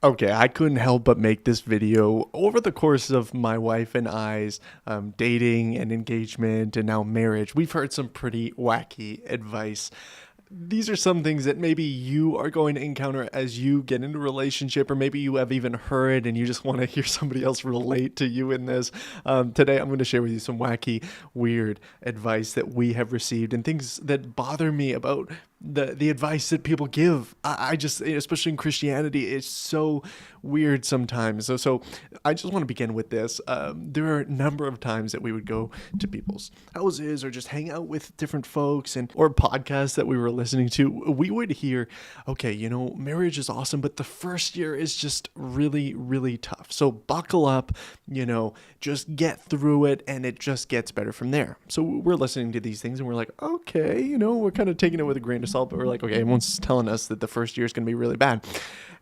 Okay, I couldn't help but make this video over the course of my wife and I's dating and engagement and now marriage. We've heard some pretty wacky advice. These are some things that maybe you are going to encounter as you get into a relationship, or maybe you have even heard and you just want to hear somebody else relate to you in this. Today, I'm going to share with you some wacky, weird advice that we have received and things that bother me about the advice that people give. I just, especially in Christianity, it's so weird sometimes. So I just want to begin with this. There are a number of times that we would go to people's houses or just hang out with different folks or podcasts that we were listening to. We would hear, okay, marriage is awesome, but the first year is just really, really tough. So buckle up, just get through it and it just gets better from there. So we're listening to these things and we're like, okay, we're kind of taking it with a grain of salt, but we're like, okay, everyone's telling us that the first year is going to be really bad.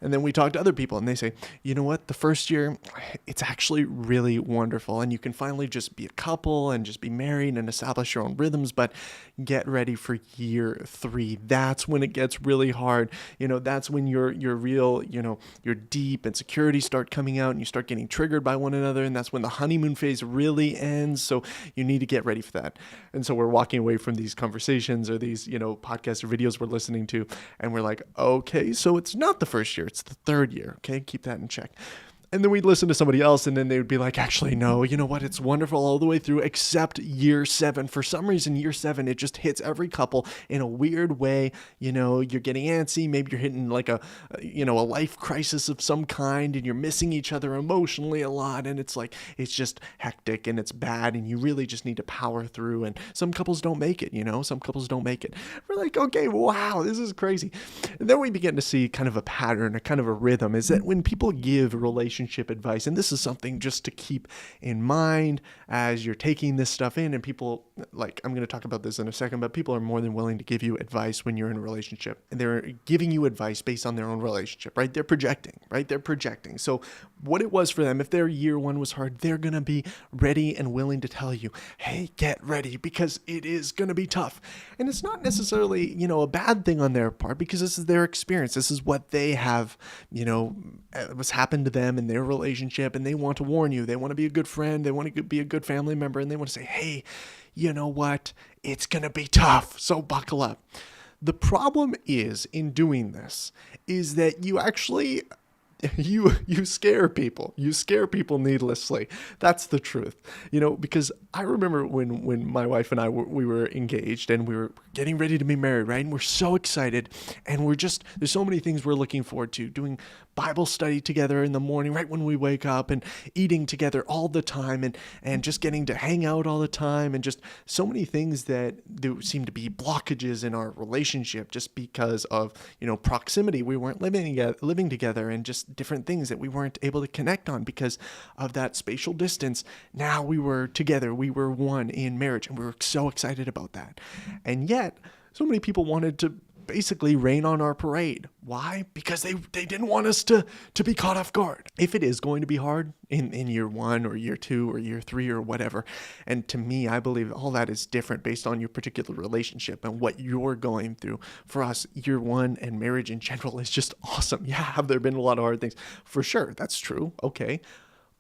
And then we talk to other people and they say, you know what, the first year, it's actually really wonderful. And you can finally just be a couple and just be married and establish your own rhythms. But get ready for year 3. That's when it gets really hard. That's when your real, your deep insecurities start coming out and you start getting triggered by one another. And that's when the honeymoon phase really ends. So you need to get ready for that. And so we're walking away from these conversations or these, podcasts or videos we're listening to. And we're like, okay, so it's not the first year. It's the third year. Okay. Keep that in check. And then we'd listen to somebody else and then they would be like, actually, no, you know what? It's wonderful all the way through except year 7. For some reason, year 7, it just hits every couple in a weird way. You're getting antsy. Maybe you're hitting like a life crisis of some kind and you're missing each other emotionally a lot. And it's just hectic and it's bad and you really just need to power through. And some couples don't make it, some couples don't make it. We're like, okay, wow, this is crazy. And then we begin to see kind of a pattern, a kind of a rhythm is that when people give relationship advice, and this is something just to keep in mind as you're taking this stuff in, and people, I'm going to talk about this in a second, but people are more than willing to give you advice when you're in a relationship, and they're giving you advice based on their own relationship, right? They're projecting, right? They're projecting. So what it was for them, if their year 1 was hard, they're going to be ready and willing to tell you, hey, get ready because it is going to be tough. And it's not necessarily, a bad thing on their part because this is their experience. This is what they have, what's happened to them in their relationship, and they want to warn you. They want to be a good friend. They want to be a good family member, and they want to say, hey, you know what? It's going to be tough, so buckle up. The problem is in doing this is that you actually you scare people. You scare people needlessly. That's the truth. Because I remember when my wife and I we were engaged and we were getting ready to be married, right? And we're so excited and there's so many things we're looking forward to, doing Bible study together in the morning, right when we wake up, and eating together all the time, and just getting to hang out all the time, and just so many things that there seem to be blockages in our relationship just because of, proximity. We weren't living together, and just different things that we weren't able to connect on because of that spatial distance. Now we were together. We were one in marriage, and we were so excited about that. And yet, so many people wanted to basically rain on our parade. Why? Because they didn't want us to be caught off guard. If it is going to be hard in year 1 or year 2 or year 3 or whatever, and to me, I believe all that is different based on your particular relationship and what you're going through. For us, year 1 and marriage in general is just awesome. Yeah, have there been a lot of hard things? For sure, that's true. Okay.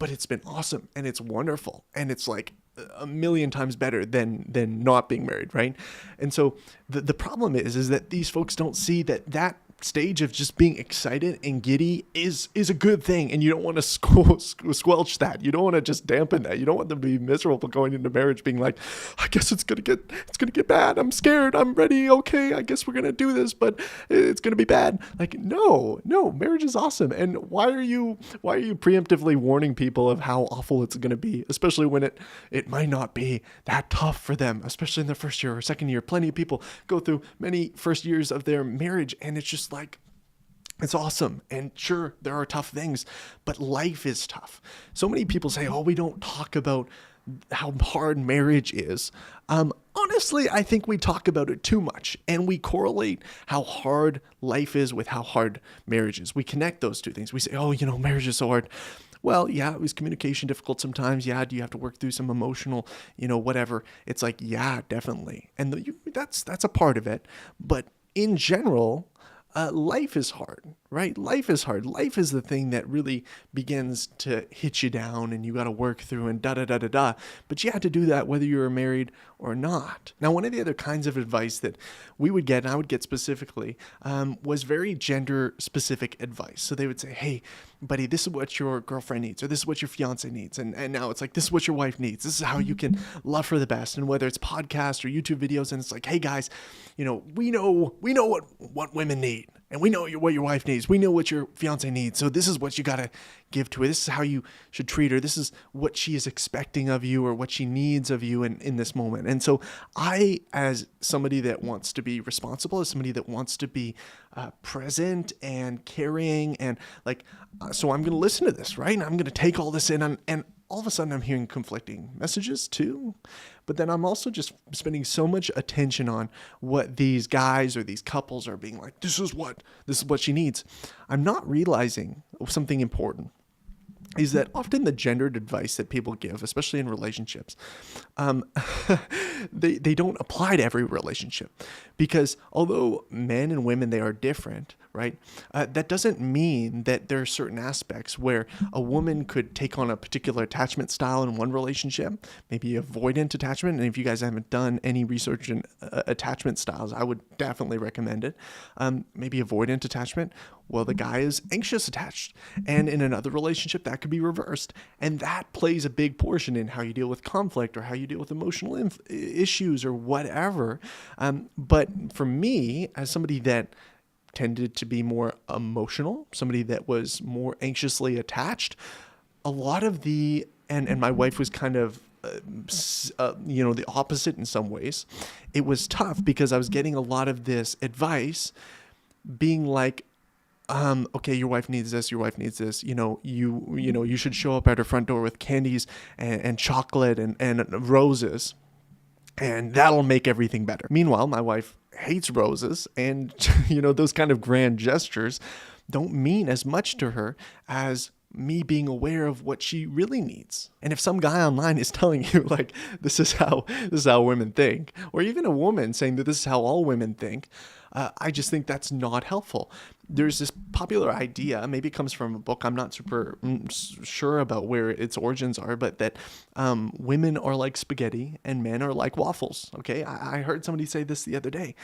But it's been awesome and it's wonderful and it's like a million times better than not being married, right? And so the problem is that these folks don't see that stage of just being excited and giddy is a good thing, and you don't want to squelch that. You don't want to just dampen that. You don't want them to be miserable going into marriage being like, I guess it's gonna get bad. I'm scared. I'm ready. Okay, I guess we're gonna do this, but it's gonna be bad. Like, no, marriage is awesome. And why are you preemptively warning people of how awful it's gonna be, especially when it might not be that tough for them, especially in their first year or second year. Plenty of people go through many first years of their marriage, and it's just it's awesome. And sure, there are tough things, but life is tough. So many people say, oh, we don't talk about how hard marriage is. Honestly, I think we talk about it too much, and we correlate how hard life is with how hard marriage is. We connect those two things. We say, oh, marriage is so hard. Well, yeah, it was communication difficult sometimes. Yeah, do you have to work through some emotional, whatever? It's like, yeah, definitely. And that's a part of it. But in general, life is hard, right? Life is hard. Life is the thing that really begins to hit you down and you got to work through and da da da da da. But you had to do that whether you were married or not. Now, one of the other kinds of advice that we would get, and I would get specifically, was very gender specific advice. So they would say, hey, buddy, this is what your girlfriend needs, or this is what your fiance needs. And now it's like, this is what your wife needs. This is how you can love her the best. And whether it's podcasts or YouTube videos, and it's like, hey guys, we know what women need. And we know what your wife needs. We know what your fiance needs. So this is what you got to give to her. This is how you should treat her. This is what she is expecting of you, or what she needs of you in this moment. And so I, as somebody that wants to be responsible, as somebody that wants to be present and caring, and so I'm going to listen to this, right? And I'm going to take all this in, and all of a sudden I'm hearing conflicting messages too. But then I'm also just spending so much attention on what these guys or these couples are being like, this is what she needs. I'm not realizing something important is that often the gendered advice that people give, especially in relationships, they don't apply to every relationship. Because although men and women, they are different, right? That doesn't mean that there are certain aspects where a woman could take on a particular attachment style in one relationship, maybe avoidant attachment. And if you guys haven't done any research in attachment styles, I would definitely recommend it. Maybe avoidant attachment. Well, the guy is anxious attached. And in another relationship, that could be reversed. And that plays a big portion in how you deal with conflict, or how you deal with emotional issues, or whatever. But for me, as somebody that tended to be more emotional, somebody that was more anxiously attached, a lot of and my wife was kind of the opposite in some ways. It was tough because I was getting a lot of this advice being like, okay, your wife needs this, your wife needs this, you should show up at her front door with candies and chocolate and roses, and that'll make everything better. Meanwhile, my wife hates roses, and those kind of grand gestures don't mean as much to her as me being aware of what she really needs. And if some guy online is telling you like this is how women think, or even a woman saying that this is how all women think, I just think that's not helpful. There's this popular idea, maybe it comes from a book, I'm not super sure about where its origins are, but that women are like spaghetti and men are like waffles. Okay, I heard somebody say this the other day.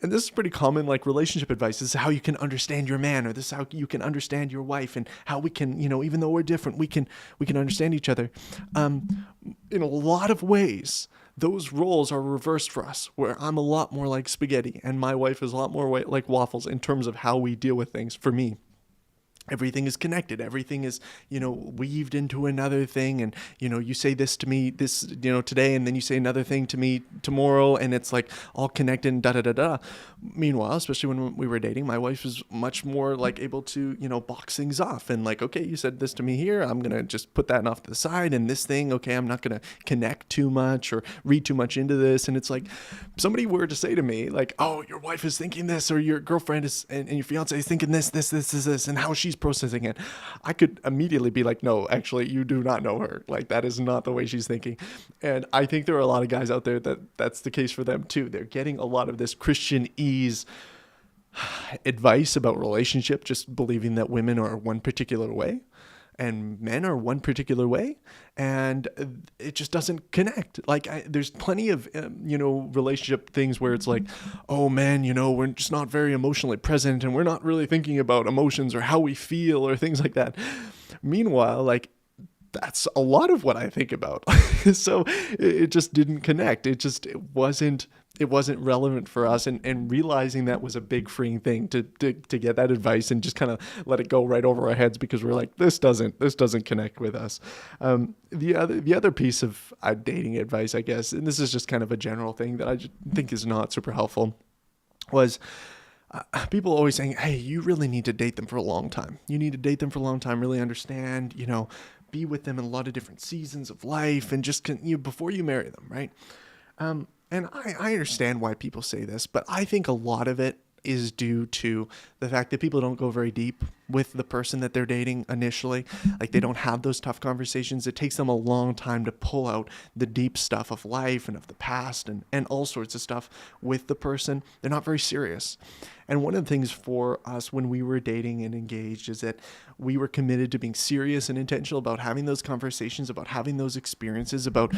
And this is pretty common, like relationship advice. This is how you can understand your man, or this is how you can understand your wife, and how we can, even though we're different, we can understand each other. In a lot of ways, those roles are reversed for us, where I'm a lot more like spaghetti and my wife is a lot more like waffles in terms of how we deal with things. For me, everything is connected. Everything is, weaved into another thing. And, you say this to me today, and then you say another thing to me tomorrow, and it's like all connected and da da da da. Meanwhile, especially when we were dating, my wife was much more like able to, box things off and like, okay, you said this to me here, I'm going to just put that off to the side, and this thing, okay, I'm not going to connect too much or read too much into this. And it's like, somebody were to say to me like, oh, your wife is thinking this, or your girlfriend is, and your fiance is thinking this, and how she's processing it, I could immediately be like, no, actually, you do not know her. Like, that is not the way she's thinking. And I think there are a lot of guys out there that's the case for them too. They're getting a lot of this Christianese advice about relationship, just believing that women are one particular way and men are one particular way, and it just doesn't connect. Like, there's plenty of relationship things where it's like, oh man, we're just not very emotionally present, and we're not really thinking about emotions or how we feel or things like that. Meanwhile, like, that's a lot of what I think about. So it just didn't connect. It wasn't relevant for us, and realizing that was a big freeing thing to get that advice and just kind of let it go right over our heads, because we're like, this doesn't connect with us. The other piece of dating advice, I guess, and this is just kind of a general thing that I just think is not super helpful, was people always saying, hey, you really need to date them for a long time. You need to date them for a long time, really understand, be with them in a lot of different seasons of life, and just before you marry them, right? And I understand why people say this, but I think a lot of it is due to the fact that people don't go very deep with the person that they're dating initially. Like they don't have those tough conversations. It takes them a long time to pull out the deep stuff of life and of the past and all sorts of stuff with the person. They're not very serious. And one of the things for us when we were dating and engaged is that we were committed to being serious and intentional about having those conversations, about having those experiences, about,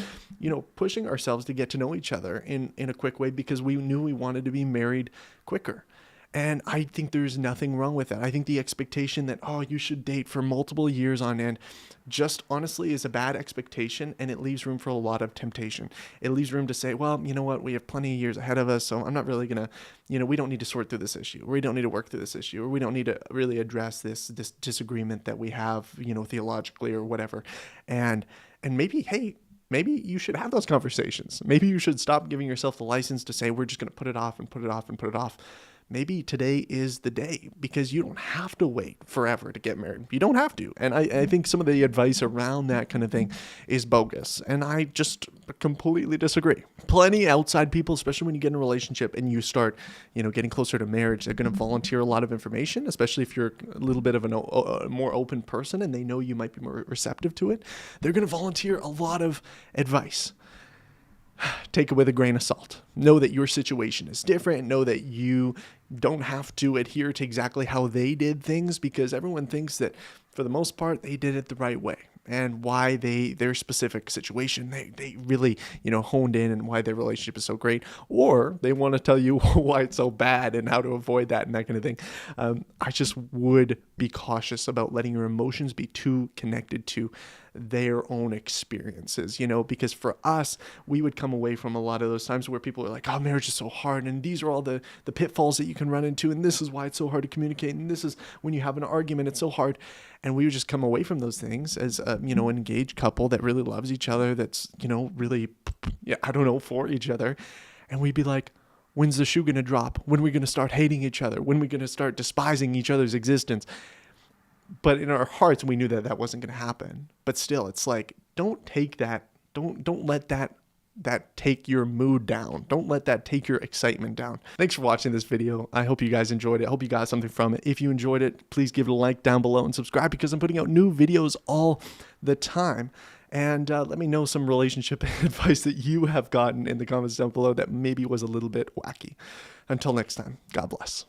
pushing ourselves to get to know each other in a quick way, because we knew we wanted to be married quicker. And I think there's nothing wrong with that. I think the expectation that, you should date for multiple years on end just honestly is a bad expectation, and it leaves room for a lot of temptation. It leaves room to say, well, you know what, we have plenty of years ahead of us, so I'm not really going to, we don't need to sort through this issue, or we don't need to work through this issue, or we don't need to really address this disagreement that we have, theologically or whatever. And maybe, hey, maybe you should have those conversations. Maybe you should stop giving yourself the license to say, we're just going to put it off and put it off and put it off. Maybe today is the day, because you don't have to wait forever to get married. You don't have to. And I think some of the advice around that kind of thing is bogus. And I just completely disagree. Plenty outside people, especially when you get in a relationship and you start, getting closer to marriage, they're going to volunteer a lot of information, especially if you're a little bit of a more open person and they know you might be more receptive to it. They're going to volunteer a lot of advice. Take it with a grain of salt. Know that your situation is different. Know that you don't have to adhere to exactly how they did things, because everyone thinks that for the most part they did it the right way, and why their specific situation they really honed in, and why their relationship is so great, or they want to tell you why it's so bad and how to avoid that and that kind of thing. I just would be cautious about letting your emotions be too connected to their own experiences, because for us, we would come away from a lot of those times where people are like, oh, marriage is so hard, and these are all the pitfalls that you can run into, and this is why it's so hard to communicate, and this is when you have an argument, it's so hard. And we would just come away from those things as an engaged couple that really loves each other, that's really for each other, and we'd be like, when's the shoe gonna drop? When are we gonna start hating each other? When are we gonna start despising each other's existence? But in our hearts, we knew that wasn't going to happen. But still, it's like, don't take that. Don't let that take your mood down. Don't let that take your excitement down. Thanks for watching this video. I hope you guys enjoyed it. I hope you got something from it. If you enjoyed it, please give it a like down below and subscribe, because I'm putting out new videos all the time. And let me know some relationship advice that you have gotten in the comments down below that maybe was a little bit wacky. Until next time, God bless.